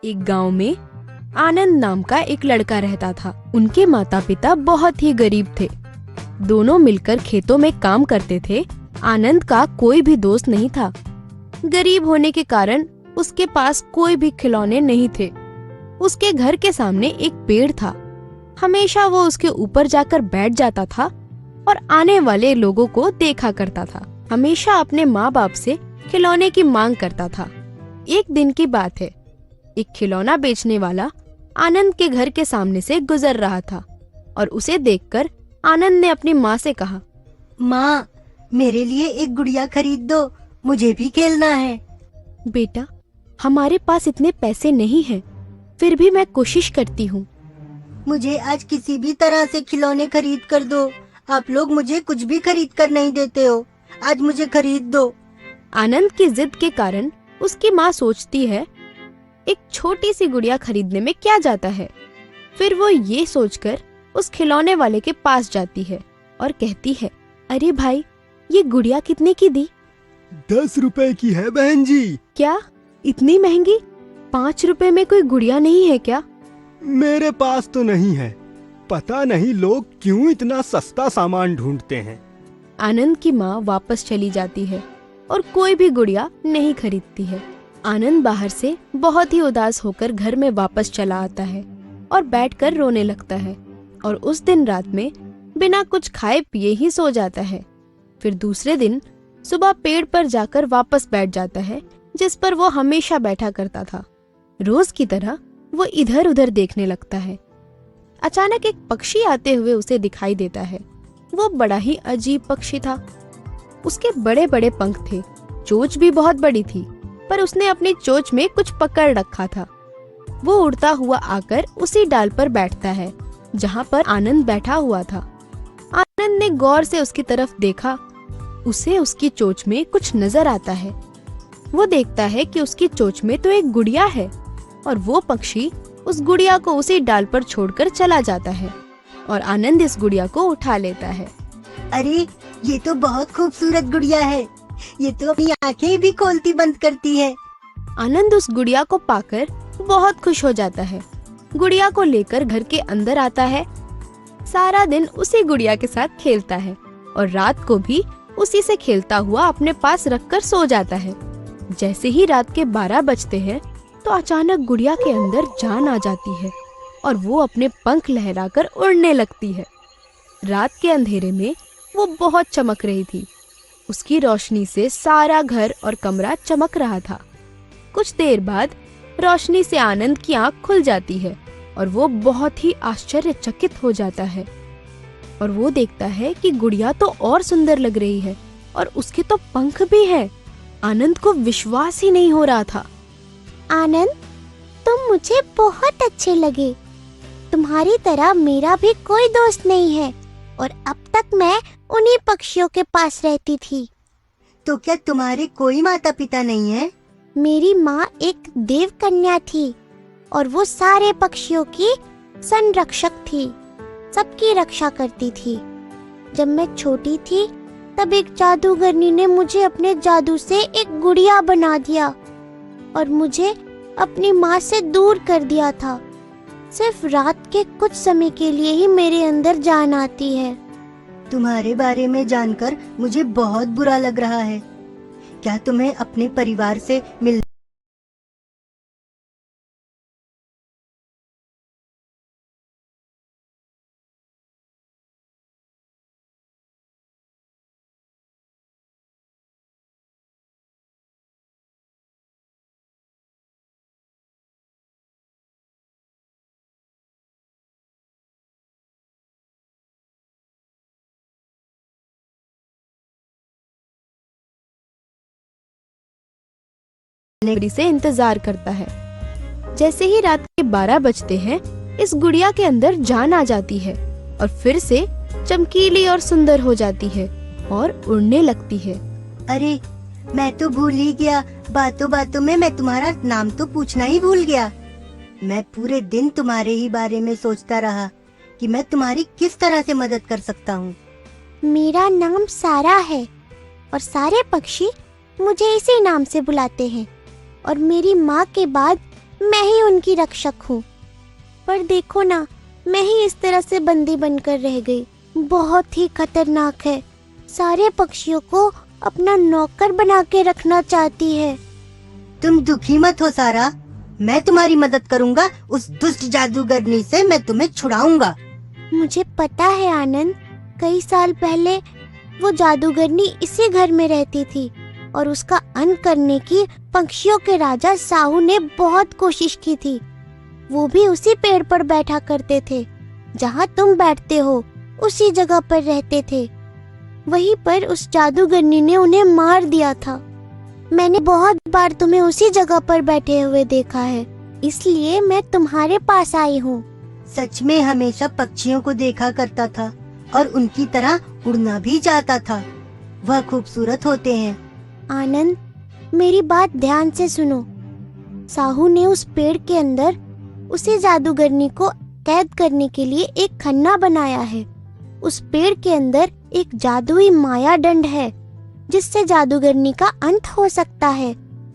एक गांव में आनंद नाम का एक लड़का रहता था। उनके माता पिता बहुत ही गरीब थे। दोनों मिलकर खेतों में काम करते थे। आनंद का कोई भी दोस्त नहीं था। गरीब होने के कारण उसके पास कोई भी खिलौने नहीं थे। उसके घर के सामने एक पेड़ था। हमेशा वो उसके ऊपर जाकर बैठ जाता था और आने वाले लोगों को देखा करता था। हमेशा अपने माँ बाप से खिलौने की मांग करता था। एक दिन की बात है, एक खिलौना बेचने वाला आनंद के घर के सामने से गुजर रहा था और उसे देखकर आनंद ने अपनी माँ से कहा, माँ, मेरे लिए एक गुड़िया खरीद दो, मुझे भी खेलना है। बेटा, हमारे पास इतने पैसे नहीं हैं, फिर भी मैं कोशिश करती हूँ। मुझे आज किसी भी तरह से खिलौने खरीद कर दो। आप लोग मुझे कुछ भी खरीद कर नहीं देते हो। आज मुझे खरीद दो। आनंद की जिद के कारण उसकी माँ सोचती है, एक छोटी सी गुड़िया खरीदने में क्या जाता है। फिर वो ये सोचकर उस खिलौने वाले के पास जाती है और कहती है, अरे भाई, ये गुड़िया कितने की दी? 10 रुपए की है बहन जी। क्या, इतनी महंगी? 5 रुपए में कोई गुड़िया नहीं है क्या? मेरे पास तो नहीं है। पता नहीं लोग क्यों इतना सस्ता सामान ढूंढते हैं। आनंद की माँ वापस चली जाती है और कोई भी गुड़िया नहीं खरीदती है। आनंद बाहर से बहुत ही उदास होकर घर में वापस चला आता है और बैठकर रोने लगता है और उस दिन रात में बिना कुछ खाए पिए ही सो जाता है। फिर दूसरे दिन सुबह पेड़ पर जाकर वापस बैठ जाता है जिस पर वो हमेशा बैठा करता था। रोज की तरह वो इधर उधर देखने लगता है। अचानक एक पक्षी आते हुए उसे दिखाई देता है। वो बड़ा ही अजीब पक्षी था। उसके बड़े बड़े पंख थे, चोंच भी बहुत बड़ी थी, पर उसने अपनी चोंच में कुछ पकड़ रखा था। वो उड़ता हुआ आकर उसी डाल पर बैठता है जहाँ पर आनंद बैठा हुआ था। आनंद ने गौर से उसकी तरफ देखा। उसे उसकी चोंच में कुछ नजर आता है। वो देखता है कि उसकी चोंच में तो एक गुड़िया है और वो पक्षी उस गुड़िया को उसी डाल पर छोड़कर चला जाता है और आनंद इस गुड़िया को उठा लेता है। अरे, ये तो बहुत खूबसूरत गुड़िया है। ये तो अपनी आंखें भी खोलती बंद करती है। आनंद उस गुड़िया को पाकर बहुत खुश हो जाता है। गुड़िया को लेकर घर के अंदर आता है। सारा दिन उसी गुड़िया के साथ खेलता है और रात को भी उसी से खेलता हुआ अपने पास रखकर सो जाता है। जैसे ही रात के 12 बजते हैं तो अचानक गुड़िया के अंदर जान आ जाती है और वो अपने पंख लहराकर उड़ने लगती है। रात के अंधेरे में वो बहुत चमक रही थी। उसकी रोशनी से सारा घर और कमरा चमक रहा था। कुछ देर बाद रोशनी से आनंद की आंख खुल जाती है और वो बहुत ही आश्चर्यचकित हो जाता है और वो देखता है कि गुड़िया तो और सुंदर लग रही है और उसके तो पंख भी हैं। आनंद को विश्वास ही नहीं हो रहा था। आनंद, तुम मुझे बहुत अच्छे लगे। तुम्हारी तरह मेरा भी कोई दोस्त नहीं है और अब तक मैं उन्हीं पक्षियों के पास रहती थी। तो क्या तुम्हारे कोई माता पिता नहीं है? मेरी माँ एक देव कन्या थी और वो सारे पक्षियों की संरक्षक थी, सबकी रक्षा करती थी। जब मैं छोटी थी तब एक जादूगरनी ने मुझे अपने जादू से एक गुड़िया बना दिया और मुझे अपनी माँ से दूर कर दिया था। सिर्फ रात के कुछ समय के लिए ही मेरे अंदर जान आती है। तुम्हारे बारे में जानकर मुझे बहुत बुरा लग रहा है। क्या तुम्हें अपने परिवार से मिल से इंतजार करता है। जैसे ही रात के 12 बजते हैं, इस गुड़िया के अंदर जान आ जाती है और फिर से चमकीली और सुंदर हो जाती है और उड़ने लगती है। अरे मैं तो भूल ही गया, बातों बातों में मैं तुम्हारा नाम तो पूछना ही भूल गया। मैं पूरे दिन तुम्हारे ही बारे में सोचता रहा कि मैं तुम्हारी किस तरह से मदद कर सकता हूँ। मेरा नाम सारा है और सारे पक्षी मुझे इसी नाम से बुलाते हैं और मेरी माँ के बाद मैं ही उनकी रक्षक हूँ। पर देखो ना, मैं ही इस तरह से बंदी बनकर रह गई। बहुत ही खतरनाक है। सारे पक्षियों को अपना नौकर बना के रखना चाहती है। तुम दुखी मत हो सारा, मैं तुम्हारी मदद करूँगा। उस दुष्ट जादूगरनी से मैं तुम्हें छुड़ाऊंगा। मुझे पता है आनंद, कई साल पहले वो जादूगरनी इसी घर में रहती थी और उसका अंत करने की पक्षियों के राजा साहू ने बहुत कोशिश की थी। वो भी उसी पेड़ पर बैठा करते थे जहाँ तुम बैठते हो, उसी जगह पर रहते थे। वहीं पर उस जादूगरनी ने उन्हें मार दिया था। मैंने बहुत बार तुम्हें उसी जगह पर बैठे हुए देखा है, इसलिए मैं तुम्हारे पास आई हूँ। सच में हमेशा पक्षियों को देखा करता था और उनकी तरह उड़ना भी चाहता था। वह खूबसूरत होते हैं। आनंद, मेरी बात ध्यान से सुनो। साहू ने उस पेड़ के अंदर उसी जादूगरनी को कैद करने के लिए एक खन्ना बनाया है। उस पेड़ के अंदर एक जादुई माया दंड है जिससे जादूगरनी का अंत हो सकता है।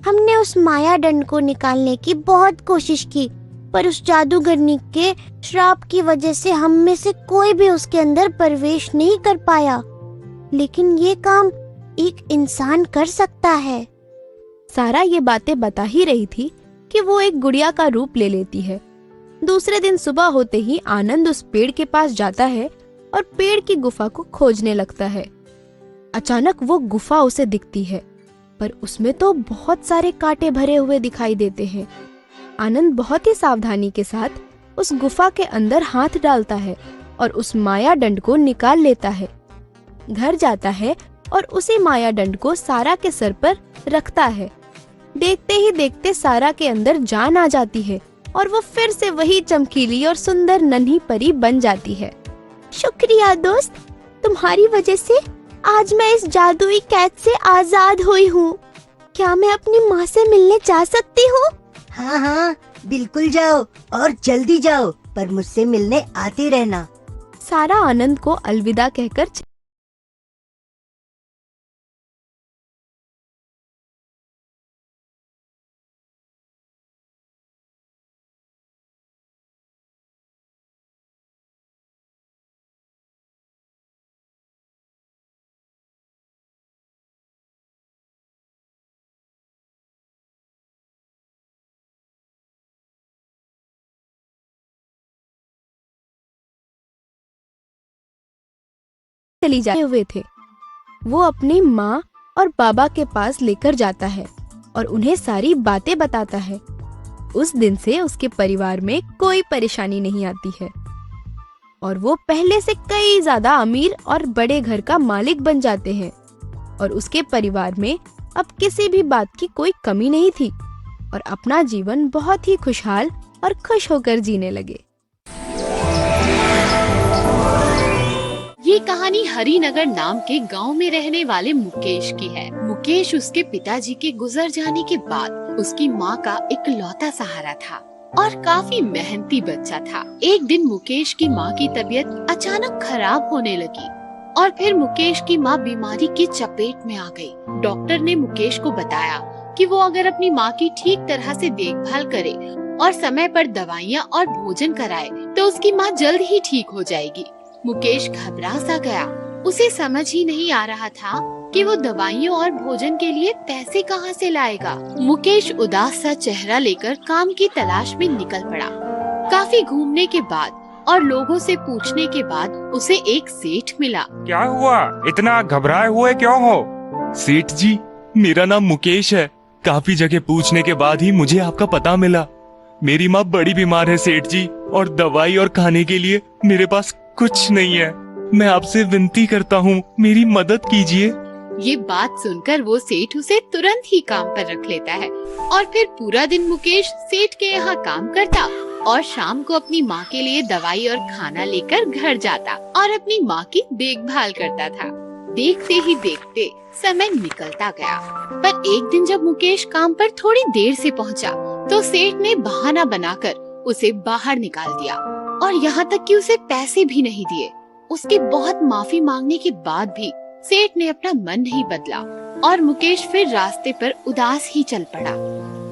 हमने उस माया दंड को निकालने की बहुत कोशिश की, पर उस जादूगरनी के श्राप की वजह से हम में से कोई भी उसके अंदर प्रवेश नहीं कर पाया। लेकिन ये काम एक इंसान कर सकता है। सारा ये बातें बता ही रही थी कि वो एक गुड़िया का रूप ले लेती है। दूसरे दिन सुबह होते ही आनंद उस पेड़ के पास जाता है और पेड़ की गुफा को खोजने लगता है। अचानक वो गुफा उसे दिखती है, पर उसमें तो बहुत सारे कांटे भरे हुए दिखाई देते हैं। आनंद बहुत ही सावधानी के साथ उस गुफा के अंदर हाथ डालता है और उस माया दंड को निकाल लेता है। घर जाता है और उसी माया दंड को सारा के सर पर रखता है। देखते ही देखते सारा के अंदर जान आ जाती है और वो फिर से वही चमकीली और सुंदर नन्ही परी बन जाती है। शुक्रिया दोस्त, तुम्हारी वजह से आज मैं इस जादुई कैद से आजाद हुई हूँ। क्या मैं अपनी माँ से मिलने जा सकती हूँ? हाँ हाँ, बिल्कुल जाओ और जल्दी जाओ, पर मुझसे मिलने आते रहना। सारा आनंद को अलविदा कहकर चली जाते हुए थे। वो अपनी माँ और बाबा के पास लेकर जाता है और उन्हें सारी बातें बताता है। उस दिन से उसके परिवार में कोई परेशानी नहीं आती है और वो पहले से कई ज्यादा अमीर और बड़े घर का मालिक बन जाते हैं और उसके परिवार में अब किसी भी बात की कोई कमी नहीं थी और अपना जीवन बहुत ही खुशहाल और खुश होकर जीने लगे। ये कहानी हरिनगर नाम के गांव में रहने वाले मुकेश की है। मुकेश उसके पिताजी के गुजर जाने के बाद उसकी माँ का इकलौता सहारा था और काफी मेहनती बच्चा था। एक दिन मुकेश की माँ की तबीयत अचानक खराब होने लगी और फिर मुकेश की माँ बीमारी की चपेट में आ गई। डॉक्टर ने मुकेश को बताया कि वो अगर अपनी माँ की ठीक तरह से देखभाल करे और समय पर दवाइयाँ और भोजन कराए तो उसकी माँ जल्द ही ठीक हो जाएगी। मुकेश घबरा सा गया। उसे समझ ही नहीं आ रहा था कि वो दवाइयों और भोजन के लिए पैसे कहाँ से लाएगा। मुकेश उदास सा चेहरा लेकर काम की तलाश में निकल पड़ा। काफी घूमने के बाद और लोगों से पूछने के बाद उसे एक सेठ मिला। क्या हुआ, इतना घबराए हुए क्यों हो? सेठ जी, मेरा नाम मुकेश है। काफी जगह पूछने के बाद ही मुझे आपका पता मिला। मेरी माँ बड़ी बीमार है सेठ जी, और दवाई और खाने के लिए मेरे पास कुछ नहीं है। मैं आपसे विनती करता हूँ, मेरी मदद कीजिए। ये बात सुनकर वो सेठ उसे तुरंत ही काम पर रख लेता है और फिर पूरा दिन मुकेश सेठ के यहाँ काम करता और शाम को अपनी माँ के लिए दवाई और खाना लेकर घर जाता और अपनी माँ की देखभाल करता था। देखते ही देखते समय निकलता गया। पर एक दिन जब मुकेश काम पर थोड़ी देर से पहुंचा, तो सेठ ने बहाना बनाकर उसे बाहर निकाल दिया और यहाँ तक कि उसे पैसे भी नहीं दिए। उसके बहुत माफी मांगने के बाद भी सेठ ने अपना मन नहीं बदला और मुकेश फिर रास्ते पर उदास ही चल पड़ा।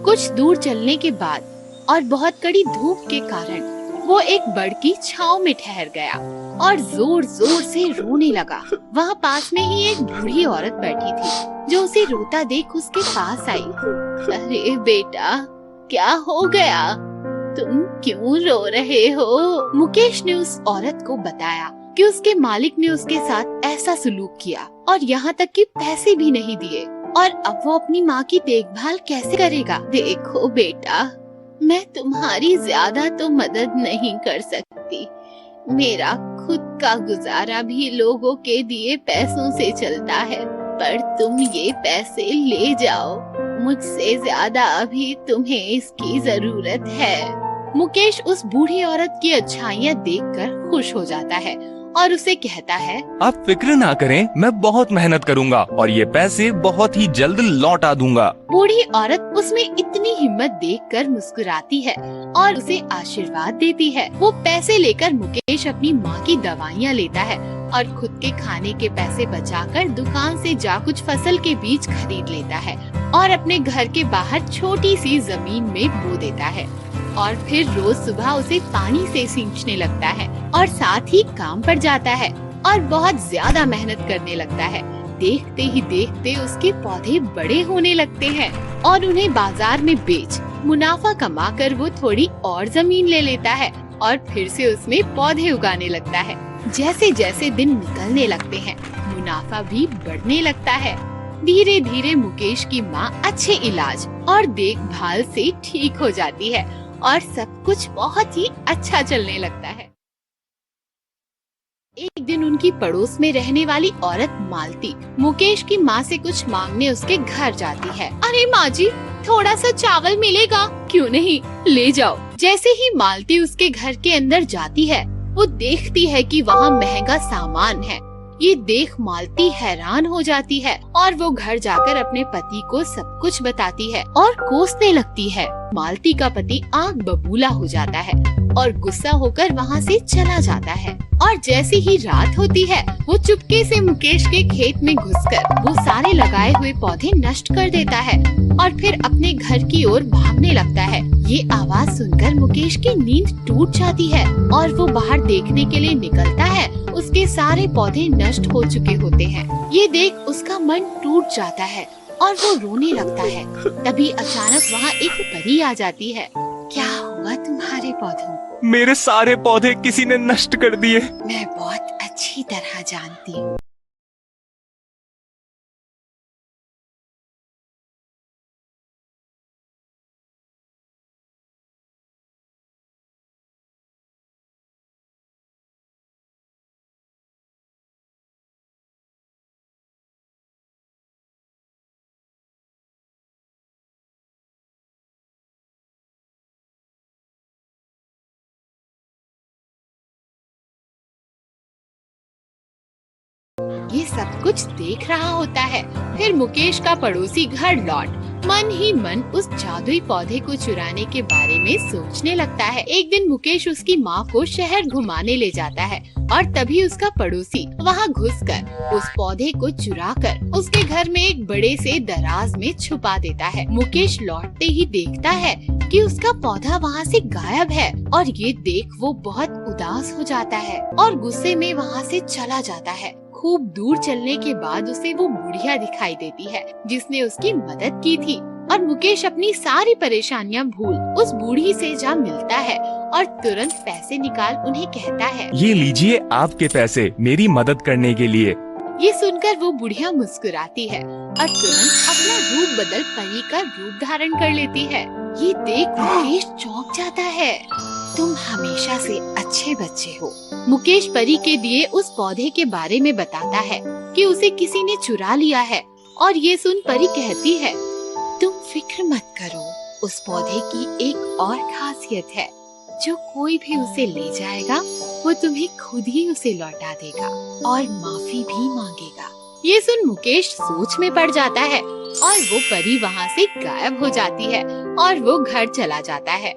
कुछ दूर चलने के बाद और बहुत कड़ी धूप के कारण वो एक बड़ की छांव में ठहर गया और जोर जोर से रोने लगा। वहाँ पास में ही एक बूढ़ी औरत बैठी थी जो उसे रोता देख उसके पास आई। अरे बेटा, क्या हो गया? तुम क्यों रो रहे हो? मुकेश ने उस औरत को बताया कि उसके मालिक ने उसके साथ ऐसा सलूक किया और यहाँ तक कि पैसे भी नहीं दिए और अब वो अपनी माँ की देखभाल कैसे करेगा। देखो बेटा, मैं तुम्हारी ज्यादा तो मदद नहीं कर सकती। मेरा खुद का गुजारा भी लोगों के दिए पैसों से चलता है, पर तुम ये पैसे ले जाओ। मुझसे ज्यादा अभी तुम्हें इसकी जरूरत है। मुकेश उस बूढ़ी औरत की अच्छाइयाँ देखकर खुश हो जाता है और उसे कहता है, आप फिक्र ना करें, मैं बहुत मेहनत करूंगा और ये पैसे बहुत ही जल्द लौटा दूंगा। बूढ़ी औरत उसमें इतनी हिम्मत देखकर मुस्कुराती है और उसे आशीर्वाद देती है। वो पैसे लेकर मुकेश अपनी माँ की दवाइयाँ लेता है और खुद के खाने के पैसे बचाकर दुकान से जा कुछ फसल के बीज खरीद लेता है और अपने घर के बाहर छोटी सी जमीन में बो देता है और फिर रोज सुबह उसे पानी से सींचने लगता है और साथ ही काम पर जाता है और बहुत ज्यादा मेहनत करने लगता है। देखते ही देखते उसके पौधे बड़े होने लगते हैं और उन्हें बाजार में बेच मुनाफा कमाकर वो थोड़ी और जमीन ले लेता है और फिर से उसमें पौधे उगाने लगता है। जैसे जैसे दिन निकलने लगते हैं, मुनाफा भी बढ़ने लगता है। धीरे धीरे मुकेश की माँ अच्छे इलाज और देखभाल से ठीक हो जाती है और सब कुछ बहुत ही अच्छा चलने लगता है। एक दिन उनकी पड़ोस में रहने वाली औरत मालती मुकेश की माँ से कुछ मांगने उसके घर जाती है। अरे माँ जी, थोड़ा सा चावल मिलेगा? क्यों नहीं, ले जाओ। जैसे ही मालती उसके घर के अंदर जाती है, वो देखती है कि वहाँ महंगा सामान है। ये देख मालती हैरान हो जाती है और वो घर जाकर अपने पति को सब कुछ बताती है और कोसने लगती है। मालती का पति आंख बबूला हो जाता है और गुस्सा होकर वहाँ से चला जाता है और जैसे ही रात होती है, वो चुपके से मुकेश के खेत में घुसकर वो सारे लगाए हुए पौधे नष्ट कर देता है और फिर अपने घर की ओर भागने लगता है। ये आवाज सुनकर मुकेश की नींद टूट जाती है और वो बाहर देखने के लिए निकलता है। उसके सारे पौधे नष्ट हो चुके होते हैं। ये देख उसका मन टूट जाता है और वो रोने लगता है। तभी अचानक वहाँ एक परी आ जाती है। क्या हुआ तुम्हारे पौधों को? मेरे सारे पौधे किसी ने नष्ट कर दिए। मैं बहुत अच्छी तरह जानती हूँ। ये सब कुछ देख रहा होता है। फिर मुकेश का पड़ोसी घर लौट मन ही मन उस जादुई पौधे को चुराने के बारे में सोचने लगता है। एक दिन मुकेश उसकी माँ को शहर घुमाने ले जाता है और तभी उसका पड़ोसी वहाँ घुसकर उस पौधे को चुराकर उसके घर में एक बड़े से दराज में छुपा देता है। मुकेश लौटते ही देखता है कि उसका पौधा वहाँ से गायब है और ये देख वो बहुत उदास हो जाता है और गुस्से में वहाँ से चला जाता है। खूब दूर चलने के बाद उसे वो बुढ़िया दिखाई देती है जिसने उसकी मदद की थी और मुकेश अपनी सारी परेशानियां भूल उस बूढ़ी से जा मिलता है और तुरंत पैसे निकाल उन्हें कहता है, ये लीजिए आपके पैसे मेरी मदद करने के लिए। ये सुनकर वो बुढ़िया मुस्कुराती है और तुरंत अपना रूप बदल परी का रूप धारण कर लेती है। ये देख मुकेश चौंक जाता है। तुम हमेशा से अच्छे बच्चे हो। मुकेश परी के दिए उस पौधे के बारे में बताता है कि उसे किसी ने चुरा लिया है और ये सुन परी कहती है, तुम फिक्र मत करो, उस पौधे की एक और खासियत है। जो कोई भी उसे ले जाएगा वो तुम्हें खुद ही उसे लौटा देगा और माफी भी मांगेगा। ये सुन मुकेश सोच में पड़ जाता है और वो परी वहाँ से गायब हो जाती है और वो घर चला जाता है।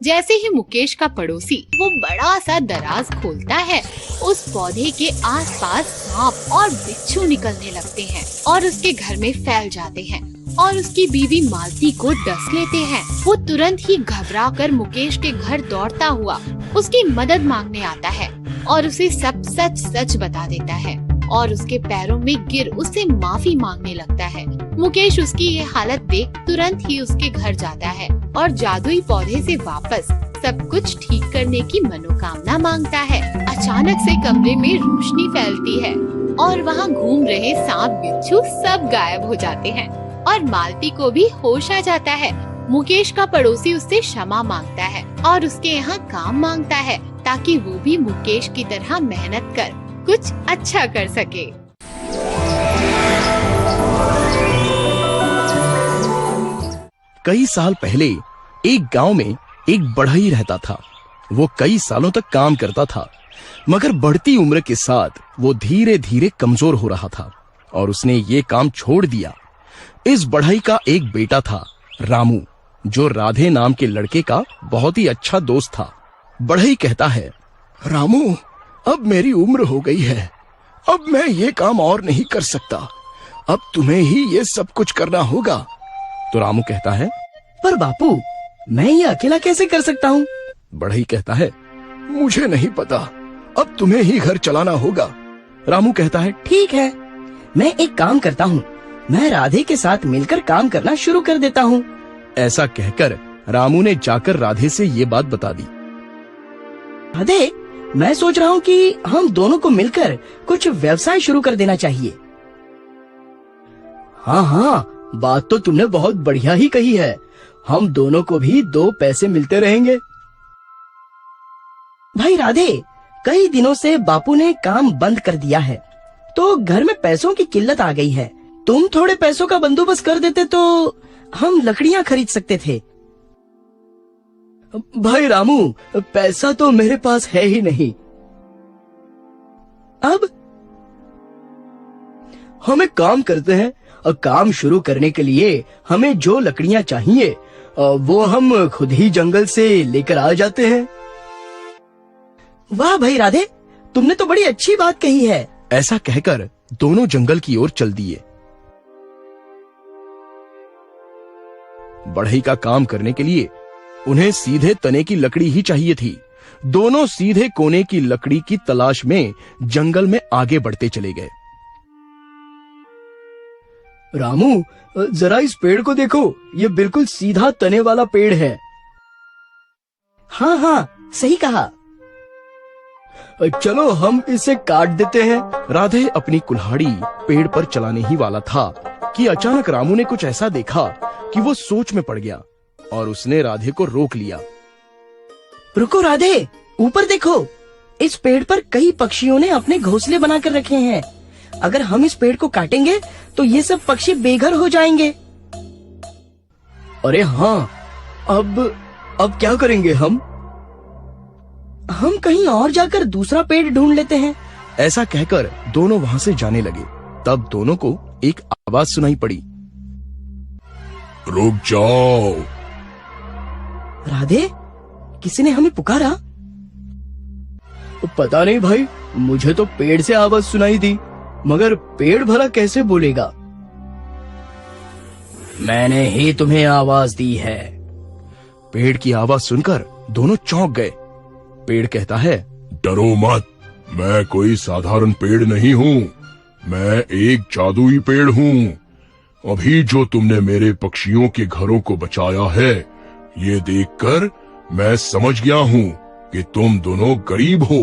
जैसे ही मुकेश का पड़ोसी वो बड़ा सा दराज खोलता है, उस पौधे के आसपास सांप और बिच्छू निकलने लगते हैं और उसके घर में फैल जाते हैं और उसकी बीवी मालती को डस लेते हैं। वो तुरंत ही घबरा कर मुकेश के घर दौड़ता हुआ उसकी मदद मांगने आता है और उसे सब सच सच बता देता है और उसके पैरों में गिर उससे माफी मांगने लगता है। मुकेश उसकी ये हालत देख तुरंत ही उसके घर जाता है और जादुई पौधे से वापस सब कुछ ठीक करने की मनोकामना मांगता है। अचानक से कमरे में रोशनी फैलती है और वहाँ घूम रहे सांप बिच्छू सब गायब हो जाते हैं और मालती को भी होश आ जाता है। मुकेश का पड़ोसी उससे क्षमा मांगता है और उसके यहाँ काम मांगता है ताकि वो भी मुकेश की तरह मेहनत कर कुछ अच्छा कर सके। कई साल पहले एक गांव में एक बढ़ई रहता था। वो कई सालों तक काम करता था, मगर बढ़ती उम्र के साथ वो धीरे धीरे कमजोर हो रहा था और उसने ये काम छोड़ दिया। इस बढ़ई का एक बेटा था, रामू, जो राधे नाम के लड़के का बहुत ही अच्छा दोस्त था। बढ़ई कहता है, रामू, अब मेरी उम्र हो गई है, अब मैं ये काम और नहीं कर सकता, अब तुम्हें ही ये सब कुछ करना होगा। तो रामू कहता है, पर बापू, मैं ये अकेला कैसे कर सकता हूँ? बढ़ई कहता है, मुझे नहीं पता, अब तुम्हें ही घर चलाना होगा। रामू कहता है, ठीक है, मैं एक काम करता हूँ, मैं राधे के साथ मिलकर काम करना शुरू कर देता हूँ। ऐसा कहकर रामू ने जाकर राधे से ये बात बता दी। राधे, मैं सोच रहा हूँ कि हम दोनों को मिलकर कुछ व्यवसाय शुरू कर देना चाहिए। हाँ हाँ, बात तो तुमने बहुत बढ़िया ही कही है, हम दोनों को भी 2 पैसे मिलते रहेंगे। भाई राधे, कई दिनों से बापू ने काम बंद कर दिया है, तो घर में पैसों की किल्लत आ गई है। तुम थोड़े पैसों का बंदोबस्त कर देते तो हम लकड़ियाँ खरीद सकते थे। भाई रामू, पैसा तो मेरे पास है ही नहीं। अब हम एक काम करते हैं, और काम शुरू करने के लिए हमें जो लकड़ियाँ चाहिए वो हम खुद ही जंगल से लेकर आ जाते हैं। वाह भाई राधे, तुमने तो बड़ी अच्छी बात कही है। ऐसा कहकर दोनों जंगल की ओर चल दिए। बढ़ई का काम करने के लिए उन्हें सीधे तने की लकड़ी ही चाहिए थी। दोनों सीधे कोने की लकड़ी की तलाश में जंगल में आगे बढ़ते चले गए। रामू, जरा इस पेड़ को देखो, ये बिल्कुल सीधा तने वाला पेड़ है। हाँ हाँ, सही कहा। चलो हम इसे काट देते हैं। राधे अपनी कुल्हाड़ी पेड़ पर चलाने ही वाला था कि अचानक रामू ने कुछ ऐसा देखा कि वो सोच में पड़ गया और उसने राधे को रोक लिया। रुको राधे, ऊपर देखो, इस पेड़ पर कई पक्षियों ने अपने घोंसले बनाकर रखे हैं। अगर हम इस पेड़ को काटेंगे तो ये सब पक्षी बेघर हो जाएंगे। अरे हाँ, अब क्या करेंगे हम? हम कहीं और जाकर दूसरा पेड़ ढूंढ लेते हैं। ऐसा कहकर दोनों वहां से जाने लगे। तब दोनों को एक आवाज सुनाई पड़ी। रुक जाओ। राधे, किसी ने हमें पुकारा? पता नहीं भाई, मुझे तो पेड़ से आवाज सुनाई दी, मगर पेड़ भला कैसे बोलेगा? मैंने ही तुम्हें आवाज दी है। पेड़ की आवाज सुनकर दोनों चौंक गए। पेड़ कहता है, डरो मत, मैं कोई साधारण पेड़ नहीं हूँ, मैं एक जादुई पेड़ हूँ। अभी जो तुमने मेरे पक्षियों के घरों को बचाया है, ये देखकर मैं समझ गया हूँ कि तुम दोनों गरीब हो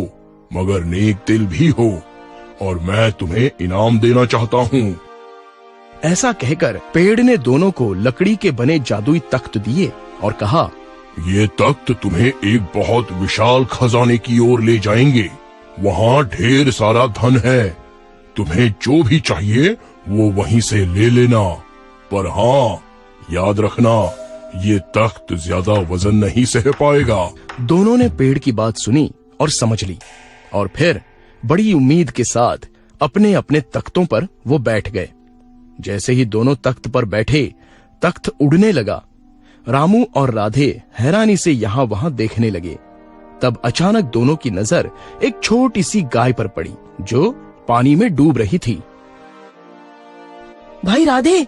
मगर नेक दिल भी हो, और मैं तुम्हें इनाम देना चाहता हूँ। ऐसा कहकर पेड़ ने दोनों को लकड़ी के बने जादुई तख्त दिए और कहा, ये तख्त तुम्हें एक बहुत विशाल खजाने की ओर ले जाएंगे। वहाँ ढेर सारा धन है, तुम्हें जो भी चाहिए वो वहीं से ले लेना। पर हाँ, याद रखना, ये तख्त ज्यादा वजन नहीं सह पाएगा। दोनों ने पेड़ की बात सुनी और समझ ली, और फिर बड़ी उम्मीद के साथ अपने अपने तख्तों पर वो बैठ गए। जैसे ही दोनों तख्त पर बैठे, तख्त उड़ने लगा। रामू और राधे हैरानी से यहाँ वहां देखने लगे। तब अचानक दोनों की नजर एक छोटी सी गाय पर पड़ी जो पानी में डूब रही थी। भाई राधे,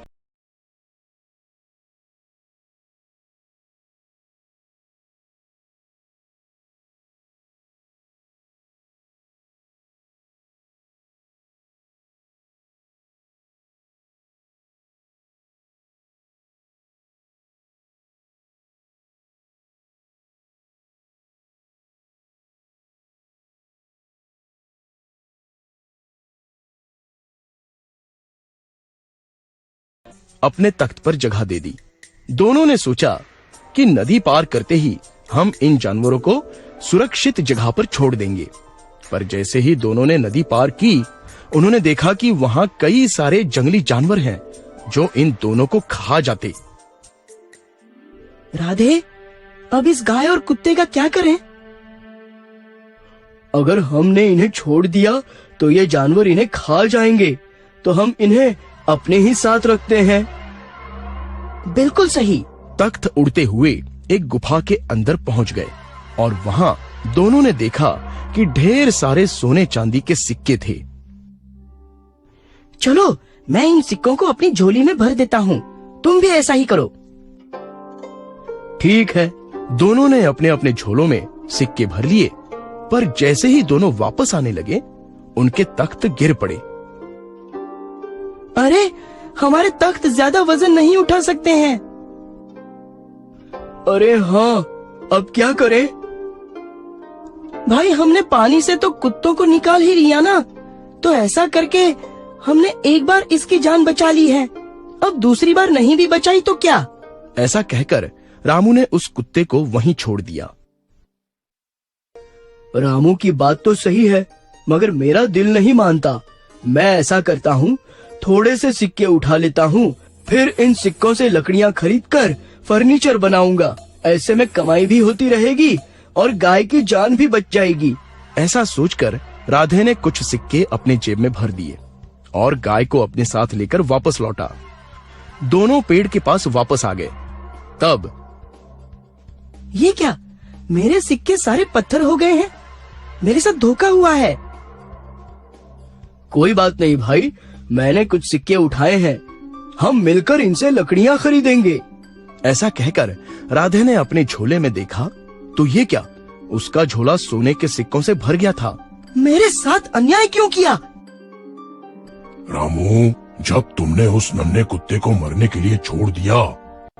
अपने तख्त पर जगह दे दी। दोनों ने सोचा कि नदी पार करते ही हम इन जानवरों को सुरक्षित जगह पर छोड़ देंगे। पर जैसे ही दोनों ने नदी पार की, उन्होंने देखा कि वहां कई सारे जंगली जानवर हैं जो इन दोनों को खा जाते। राधे, अब इस गाय और कुत्ते का क्या करें? अगर हमने इन्हें छोड़ दिया तो ये जानवर इन्हें खा जाएंगे, तो हम इन्हें अपने ही साथ रखते हैं। बिल्कुल सही। तख्त उड़ते हुए एक गुफा के अंदर पहुंच गए और वहां दोनों ने देखा कि ढेर सारे सोने चांदी के सिक्के थे। चलो, मैं इन सिक्कों को अपनी झोली में भर देता हूँ, तुम भी ऐसा ही करो। ठीक है। दोनों ने अपने अपने झोलों में सिक्के भर लिए, पर जैसे ही दोनों वापस आने लगे, उनके तख्त गिर पड़े। अरे, हमारे तख्त ज्यादा वजन नहीं उठा सकते हैं। अरे हाँ, अब क्या करें? भाई, हमने पानी से तो कुत्तों को निकाल ही लिया ना, तो ऐसा करके हमने एक बार इसकी जान बचा ली है, अब दूसरी बार नहीं भी बचाई तो क्या? ऐसा कहकर रामू ने उस कुत्ते को वहीं छोड़ दिया। रामू की बात तो सही है, मगर मेरा दिल नहीं मानता। मैं ऐसा करता हूँ, थोड़े से सिक्के उठा लेता हूँ, फिर इन सिक्कों से लकड़ियाँ खरीदकर फर्नीचर बनाऊंगा। ऐसे में कमाई भी होती रहेगी और गाय की जान भी बच जाएगी। ऐसा सोचकर राधे ने कुछ सिक्के अपने जेब में भर दिए और गाय को अपने साथ लेकर वापस लौटा। दोनों पेड़ के पास वापस आ गए। तब ये क्या, मेरे सिक्के सारे पत्थर हो गए हैं? मेरे साथ धोखा हुआ है। कोई बात नहीं भाई, मैंने कुछ सिक्के उठाए हैं, हम मिलकर इनसे लकड़ियाँ खरीदेंगे। ऐसा कहकर राधे ने अपने झोले में देखा तो ये क्या, उसका झोला सोने के सिक्कों से भर गया था। मेरे साथ अन्याय क्यों किया? रामू, जब तुमने उस नन्हे कुत्ते को मरने के लिए छोड़ दिया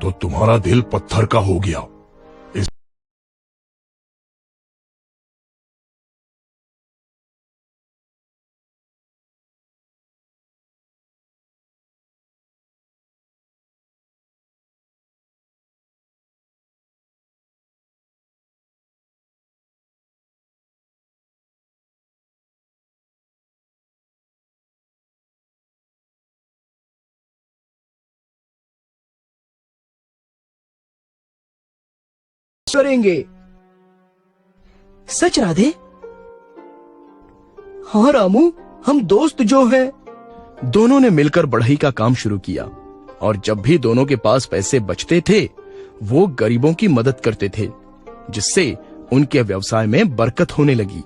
तो तुम्हारा दिल पत्थर का हो गया। करेंगे। सच राधे? हाँ रामू, हम दोस्त जो हैं। दोनों ने मिलकर बढ़ई का काम शुरू किया और जब भी दोनों के पास पैसे बचते थे, वो गरीबों की मदद करते थे, जिससे उनके व्यवसाय में बरकत होने लगी।